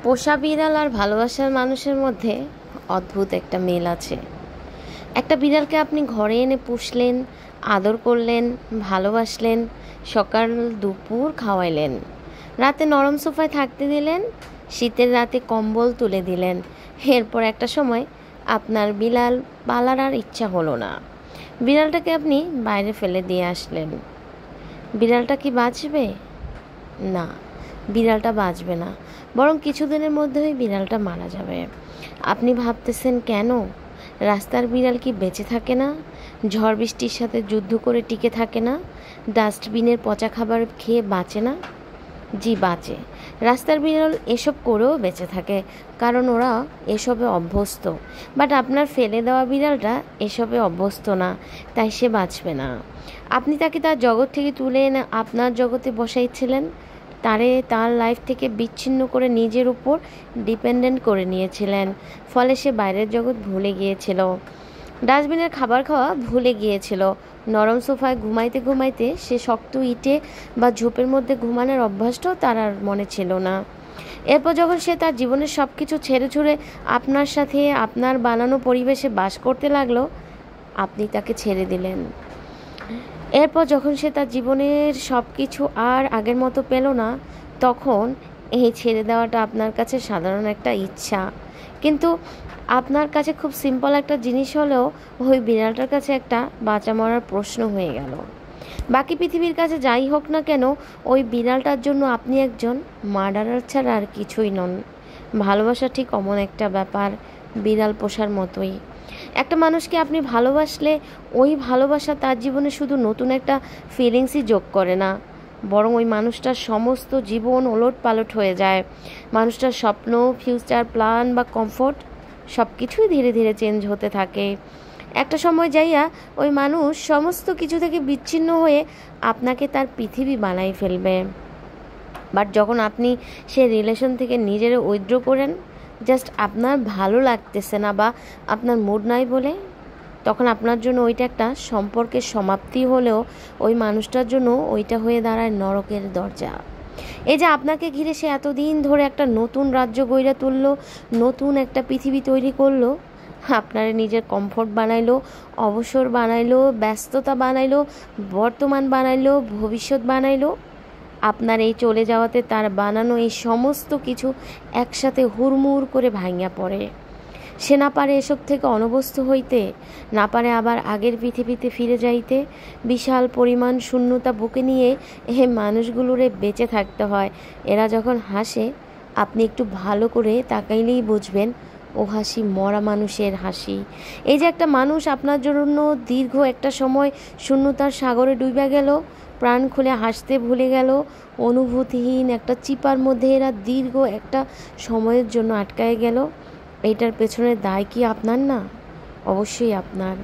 পোষা বিড়াল আর ভালোবাসার মানুষের মধ্যে অদ্ভুত একটা মিল আছে। একটা বিড়ালকে আপনি ঘরে এনে পুষলেন, আদর করলেন, ভালোবাসলেন, সকাল দুপুর খাওয়াইলেন, রাতে নরম সোফায় থাকতে দিলেন, শীতের রাতে কম্বল তুলে দিলেন। এরপর একটা সময় আপনার বিড়াল পালার আর ইচ্ছা হলো না, বিড়ালটাকে আপনি বাইরে ফেলে দিয়ে আসলেন। বিড়ালটা কি বাঁচবে? না, বিড়ালটা বাঁচবে না, বরং কিছুদিনের মধ্যেই বিড়ালটা মারা যাবে। আপনি ভাবতেছেন কেন? রাস্তার বিড়াল কি বেঁচে থাকে না? ঝড় বৃষ্টির সাথে যুদ্ধ করে টিকে থাকে না? ডাস্টবিনের পচা খাবার খেয়ে বাঁচে না? জি বাঁচে। রাস্তার বিড়াল এসব করেও বেঁচে থাকে, কারণ ওরা এসবে অভ্যস্ত। বাট আপনার ফেলে দেওয়া বিড়ালটা এসবে অভ্যস্ত না, তাই সে বাঁচবে না। আপনি তাকে তার জগৎ থেকে তুলে এনে আপনার জগতে বসাইছিলেন, তার লাইফ থেকে বিচ্ছিন্ন করে নিজের উপর ডিপেন্ডেন্ট করে নিয়েছিলেন। ফলে সে বাইরের জগৎ ভুলে গিয়েছিল, ডাস্টবিনের খাবার খাওয়া ভুলে গিয়েছিল, নরম সোফায় ঘুমাইতে ঘুমাইতে সে শক্ত ইটে বা ঝোপের মধ্যে ঘুমানোর অভ্যাসটাও তার আর মনে ছিল না। এরপর যখন সে তার জীবনের সব কিছু ছেড়ে ছুড়ে আপনার সাথে আপনার বানানো পরিবেশে বাস করতে লাগলো, আপনি তাকে ছেড়ে দিলেন। এরপর যখন সে তার জীবনের সব কিছু আর আগের মতো পেল না, তখন এই ছেড়ে দেওয়াটা আপনার কাছে সাধারণ একটা ইচ্ছা, কিন্তু আপনার কাছে খুব সিম্পল একটা জিনিস হলেও ওই বিড়ালটার কাছে একটা বাঁচা মরার প্রশ্ন হয়ে গেল। বাকি পৃথিবীর কাছে যাই হোক না কেন, ওই বিড়ালটার জন্য আপনি একজন মার্ডারার ছাড়া আর কিছুই নন। ভালোবাসা ঠিক অমন একটা ব্যাপার, বিড়াল পোষার মতোই। একটা মানুষকে আপনি ভালোবাসলে ওই ভালোবাসা তার জীবনে শুধু নতুন একটা ফিলিংসই যোগ করে না, বরং ওই মানুষটার সমস্ত জীবন ওলটপালট হয়ে যায়। মানুষটার স্বপ্ন, ফিউচার প্ল্যান বা কমফোর্ট সব কিছুই ধীরে ধীরে চেঞ্জ হতে থাকে। একটা সময় যাইয়া ওই মানুষ সমস্ত কিছু থেকে বিচ্ছিন্ন হয়ে আপনাকে তার পৃথিবী বানাই ফেলবে। বাট যখন আপনি সে রিলেশন থেকে নিজের উইথড্র করেন, জাস্ট আপনার ভালো লাগতেছে না বা আপনার মুড নাই বলে, তখন আপনার জন্য ওইটা একটা সম্পর্কের সমাপ্তি হলেও ওই মানুষটার জন্য ওইটা হয়ে দাঁড়ায় নরকের দরজা। এই যে আপনাকে ঘিরে সে এতদিন ধরে একটা নতুন রাজ্য গইড়া তুললো, নতুন একটা পৃথিবী তৈরি করলো, আপনার নিজের কমফোর্ট বানাইলো, অবসর বানাইলো, ব্যস্ততা বানাইলো, বর্তমান বানাইলো, ভবিষ্যৎ বানাইলো। আপনার এই চলে যাওয়াতে তার বানানো এই সমস্ত কিছু একসাথে হুড়মুড় করে ভাঙিয়া পড়ে। সে না পারে এসব থেকে অনভ্যস্ত হইতে, না পারে আবার আগের পৃথিবীতে ফিরে যাইতে। বিশাল পরিমাণ শূন্যতা বুকে নিয়ে এ মানুষগুলোরে বেঁচে থাকতে হয়। এরা যখন হাসে, আপনি একটু ভালো করে তাকাইলেই বুঝবেন ও হাসি মরা মানুষের হাসি। এই যে একটা মানুষ আপনার জন্য দীর্ঘ একটা সময় শূন্যতার সাগরে ডুবে গেল, প্রাণ খুলে হাসতে ভুলে গেল, অনুভূতিহীন একটা চিপার মধ্যে এরা দীর্ঘ একটা সময়ের জন্য আটকায় গেল, এটার পেছনে দায় কি আপনার না? অবশ্যই আপনার।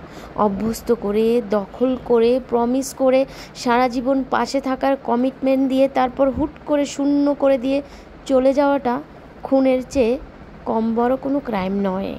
অভ্যস্ত করে, দখল করে, প্রমিস করে, সারা জীবন পাশে থাকার কমিটমেন্ট দিয়ে তারপর হুট করে শূন্য করে দিয়ে চলে যাওয়াটা খুনের চেয়ে কম বড় কোনো ক্রাইম নয়।